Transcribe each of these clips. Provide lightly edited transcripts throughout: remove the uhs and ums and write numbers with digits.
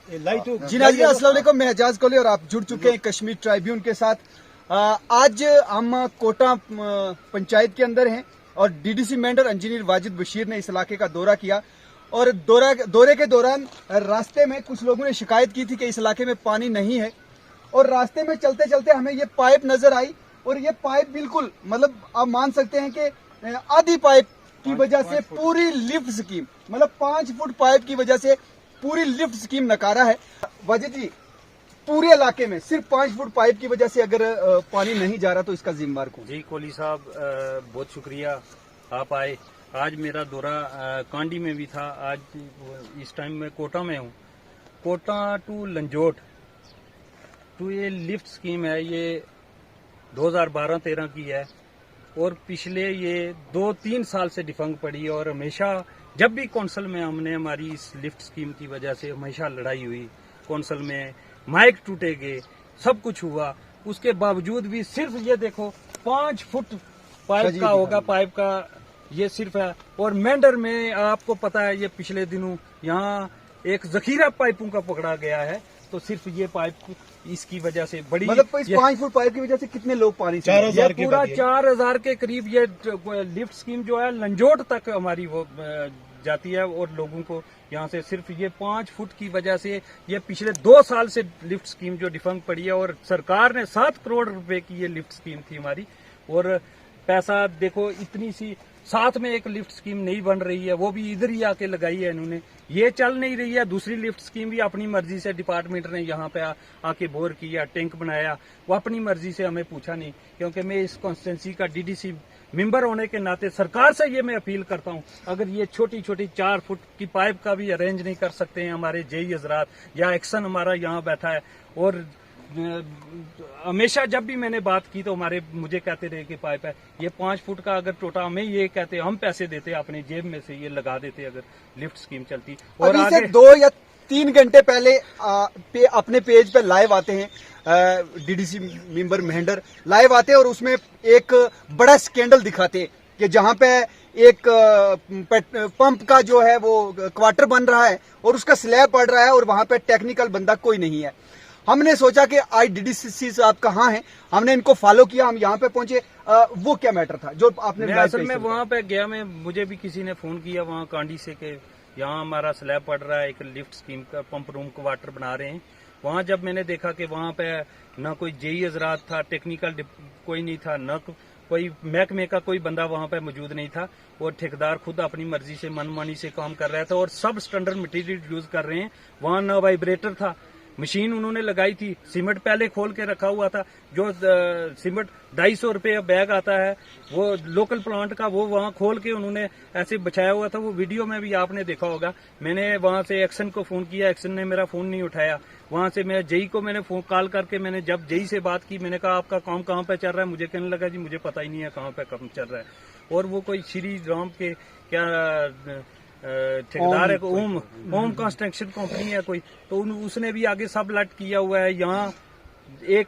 जी नाज़रीन अस्सलाम वालेकुम, मैं एजाज कोहली और आप जुड़ चुके हैं कश्मीर ट्राइब्यून के साथ। आज हम कोटा पंचायत के अंदर हैं और डीडीसी मेंढर इंजीनियर वाजिद बशीर ने इस इलाके का दौरा किया और दौरे के दौरान रास्ते में कुछ लोगों ने शिकायत की थी कि इस इलाके में पानी नहीं है और रास्ते में चलते चलते हमें ये पाइप नजर आई और ये पाइप बिल्कुल मतलब आप मान सकते हैं कि आधी पाइप की वजह से पूरी लिफ्ट स्कीम मतलब 5 फुट पाइप की वजह से पूरी लिफ्ट स्कीम नकारा है। वाजिद जी, पूरे इलाके में सिर्फ 5 फुट पाइप की वजह से अगर पानी नहीं जा रहा तो इसका जिम्मेदार कौन? जी कोहली साहब, बहुत शुक्रिया आप आए। आज मेरा दौरा कांडी में भी था, आज इस टाइम मैं कोटा में हूँ। कोटा टू लंजोट टू ये लिफ्ट स्कीम है, ये 2012-13 की है और पिछले ये 2-3 साल से डिफंग पड़ी और हमेशा जब भी कौंसल में हमने हमारी इस लिफ्ट स्कीम की वजह से हमेशा लड़ाई हुई, कौंसल में माइक टूटे गए, सब कुछ हुआ, उसके बावजूद भी सिर्फ ये देखो 5 फुट पाइप का होगा, पाइप का ये सिर्फ है। और मेंढर में आपको पता है ये पिछले दिनों यहाँ एक जखीरा पाइपों का पकड़ा गया है, तो सिर्फ ये पाइप इसकी वजह से बड़ी मतलब इस 5 फुट पाइप की वजह से कितने लोग पानी से पूरा 4000 के करीब ये लिफ्ट स्कीम जो है लंजोट तक हमारी वो जाती है और लोगों को यहाँ से सिर्फ ये 5 फुट की वजह से ये पिछले 2 साल से लिफ्ट स्कीम जो डिफंग पड़ी है और सरकार ने 7 करोड़ रुपए की ये लिफ्ट स्कीम थी हमारी और पैसा देखो इतनी सी साथ में एक लिफ्ट स्कीम नहीं बन रही है, वो भी इधर ही आके लगाई है इन्होंने, ये चल नहीं रही है। दूसरी लिफ्ट स्कीम भी अपनी मर्जी से डिपार्टमेंट ने यहाँ पे आके बोर किया, टैंक बनाया, वो अपनी मर्जी से हमें पूछा नहीं, क्योंकि मैं इस कॉन्स्टिट्यूंसी का डीडीसी मेंबर होने के नाते सरकार से ये मैं अपील करता हूँ, अगर ये छोटी छोटी 4 फुट की पाइप का भी अरेंज नहीं कर सकते हैं हमारे जेई हजरात या एक्शन हमारा यहाँ बैठा है। और हमेशा जब भी मैंने बात की तो हमारे मुझे कहते रहे कि पाइप है, ये 5 फुट का अगर टोटा हमें ये कहते हम पैसे देते अपने जेब में से ये लगा देते अगर लिफ्ट स्कीम चलती। और आगे 2 या 3 घंटे पहले अपने पेज पे लाइव आते हैं डीडीसी मेंबर मेंढर लाइव आते हैं और उसमें एक बड़ा स्कैंडल दिखाते हैं कि जहां पे एक पंप का जो है वो क्वार्टर बन रहा है और उसका स्लैब पड़ रहा है और वहां पे टेक्निकल बंदा कोई नहीं है। हमने सोचा कि आज डीडीसी साहब कहाँ हैं, हमने इनको फॉलो किया, हम यहाँ पे पहुंचे। वो क्या मैटर था जो आपने? असल में वहाँ पे गया मैं, मुझे भी किसी ने फोन किया वहाँ कांडी से कि यहाँ हमारा स्लैब पड़ रहा है, एक लिफ्ट स्कीम का पंप रूम का वाटर बना रहे हैं। वहाँ जब मैंने देखा कि वहाँ पे न कोई जेई हजरात था, टेक्निकल कोई नहीं था, न कोई महकमे का कोई बंदा वहाँ पे मौजूद नहीं था और ठेकेदार खुद अपनी मर्जी से मनमानी से काम कर रहा था और सब स्टैंडर्ड मटेरियल यूज कर रहे हैं। वहाँ न वाइब्रेटर था, मशीन उन्होंने लगाई थी, सीमेंट पहले खोल के रखा हुआ था, जो सीमेंट 250 रुपये बैग आता है वो लोकल प्लांट का, वो वहाँ खोल के उन्होंने ऐसे बचाया हुआ था। वो वीडियो में भी आपने देखा होगा। मैंने वहाँ से एक्शन को फोन किया, एक्शन ने मेरा फोन नहीं उठाया। वहाँ से मैं जेई को मैंने फोन कॉल करके मैंने जब जेई से बात की, मैंने कहा आपका काम कहाँ पे चल रहा है? मुझे कहने लगा जी मुझे पता ही नहीं है कहाँ पे काम चल रहा है। और वो कोई श्री राम के क्या ठेकेदार है, ओम कंस्ट्रक्शन कंपनी है कोई, तो उसने भी आगे सब लट किया हुआ है। यहाँ एक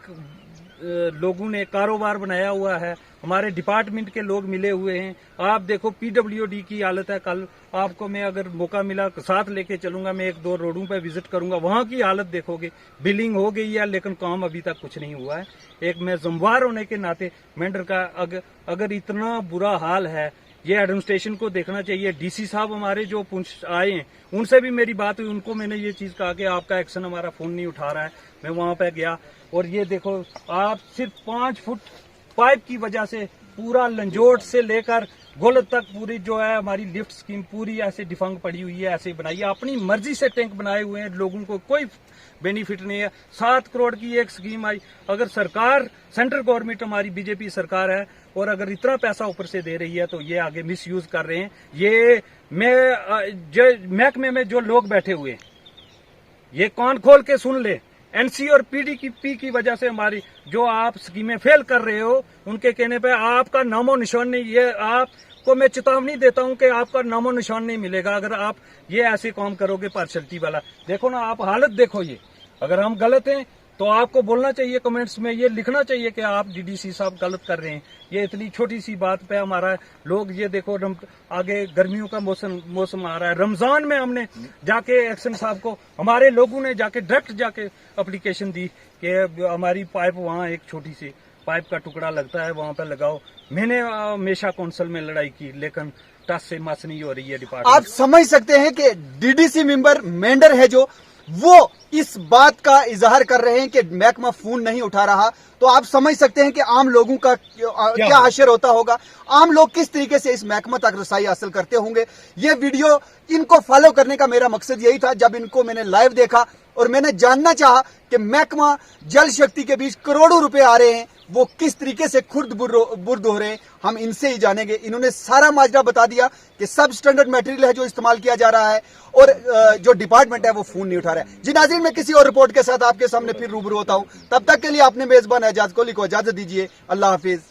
लोगों ने कारोबार बनाया हुआ है, हमारे डिपार्टमेंट के लोग मिले हुए हैं। आप देखो पीडब्ल्यूडी की हालत है, कल आपको मैं अगर मौका मिला साथ लेके चलूंगा, मैं 1-2 रोडों पे विजिट करूंगा, वहां की हालत देखोगे। बिलिंग हो गई है लेकिन काम अभी तक कुछ नहीं हुआ है। एक मैं जिम्मेवार होने के नाते मेंढर का अगर इतना बुरा हाल है, ये एडमिनिस्ट्रेशन को देखना चाहिए। डीसी साहब हमारे जो पुंछ आए हैं उनसे भी मेरी बात हुई, उनको मैंने ये चीज कहा कि आपका एक्शन हमारा फोन नहीं उठा रहा है। मैं वहां पे गया और ये देखो आप सिर्फ 5 फुट पाइप की वजह से पूरा लंजोट से लेकर गुल तक पूरी जो है हमारी लिफ्ट स्कीम पूरी ऐसे डिफंग पड़ी हुई है, ऐसे बनाई है, अपनी मर्जी से टैंक बनाए हुए हैं, लोगों को कोई बेनिफिट नहीं है। 7 करोड़ की एक स्कीम आई, अगर सरकार सेंट्रल गवर्नमेंट हमारी बीजेपी सरकार है और अगर इतना पैसा ऊपर से दे रही है तो ये आगे मिस यूज कर रहे हैं। ये महकमे में जो लोग बैठे हुए हैं ये कान खोल के सुन ले, एनसी और पीडीपी की वजह से हमारी जो आप स्कीमें फेल कर रहे हो, उनके कहने पे आपका नामो निशान नहीं, ये आपको मैं चेतावनी देता हूं कि आपका नामो निशान नहीं मिलेगा अगर आप ये ऐसे काम करोगे पार्शलिटी वाला। देखो ना आप हालत देखो, ये अगर हम गलत हैं तो आपको बोलना चाहिए कमेंट्स में, ये लिखना चाहिए कि आप डीडीसी साहब गलत कर रहे हैं। ये इतनी छोटी सी बात पे हमारा लोग, ये देखो आगे गर्मियों का मौसम आ रहा है, रमजान में हमने जाके एक्शन साहब को, हमारे लोगों ने जाके डायरेक्ट जाके एप्लीकेशन दी कि हमारी पाइप वहाँ एक छोटी सी पाइप का टुकड़ा लगता है वहाँ पे लगाओ। मैंने हमेशा काउंसिल में लड़ाई की, लेकिन टस से मस नहीं हो रही है डिपार्टमेंट। आप समझ सकते हैं कि डीडीसी मेंबर मेंढर है जो, वो इस बात का इजहार कर रहे हैं कि महकमा फोन नहीं उठा रहा। तो आप समझ सकते हैं कि आम लोगों का क्या हशर होता होगा, आम लोग किस तरीके से इस महकमा तक रसाई हासिल करते होंगे। ये वीडियो इनको फॉलो करने का मेरा मकसद यही था। जब इनको मैंने लाइव देखा और मैंने जानना चाहा कि महकमा जल शक्ति के बीच करोड़ों रुपए आ रहे हैं, वो किस तरीके से खुर्द बुर्द हो रहे हैं, हम इनसे ही जानेंगे। इन्होंने सारा माजरा बता दिया कि सब स्टैंडर्ड मटेरियल है जो इस्तेमाल किया जा रहा है और जो डिपार्टमेंट है वो फोन नहीं उठा रहा है। जी नाज़रीन, मैं किसी और रिपोर्ट के साथ आपके सामने फिर रूबरू होता हूं। तब तक के लिए अपने मेजबान एजाज कोहली को इजाजत दीजिए। अल्लाह हाफिज।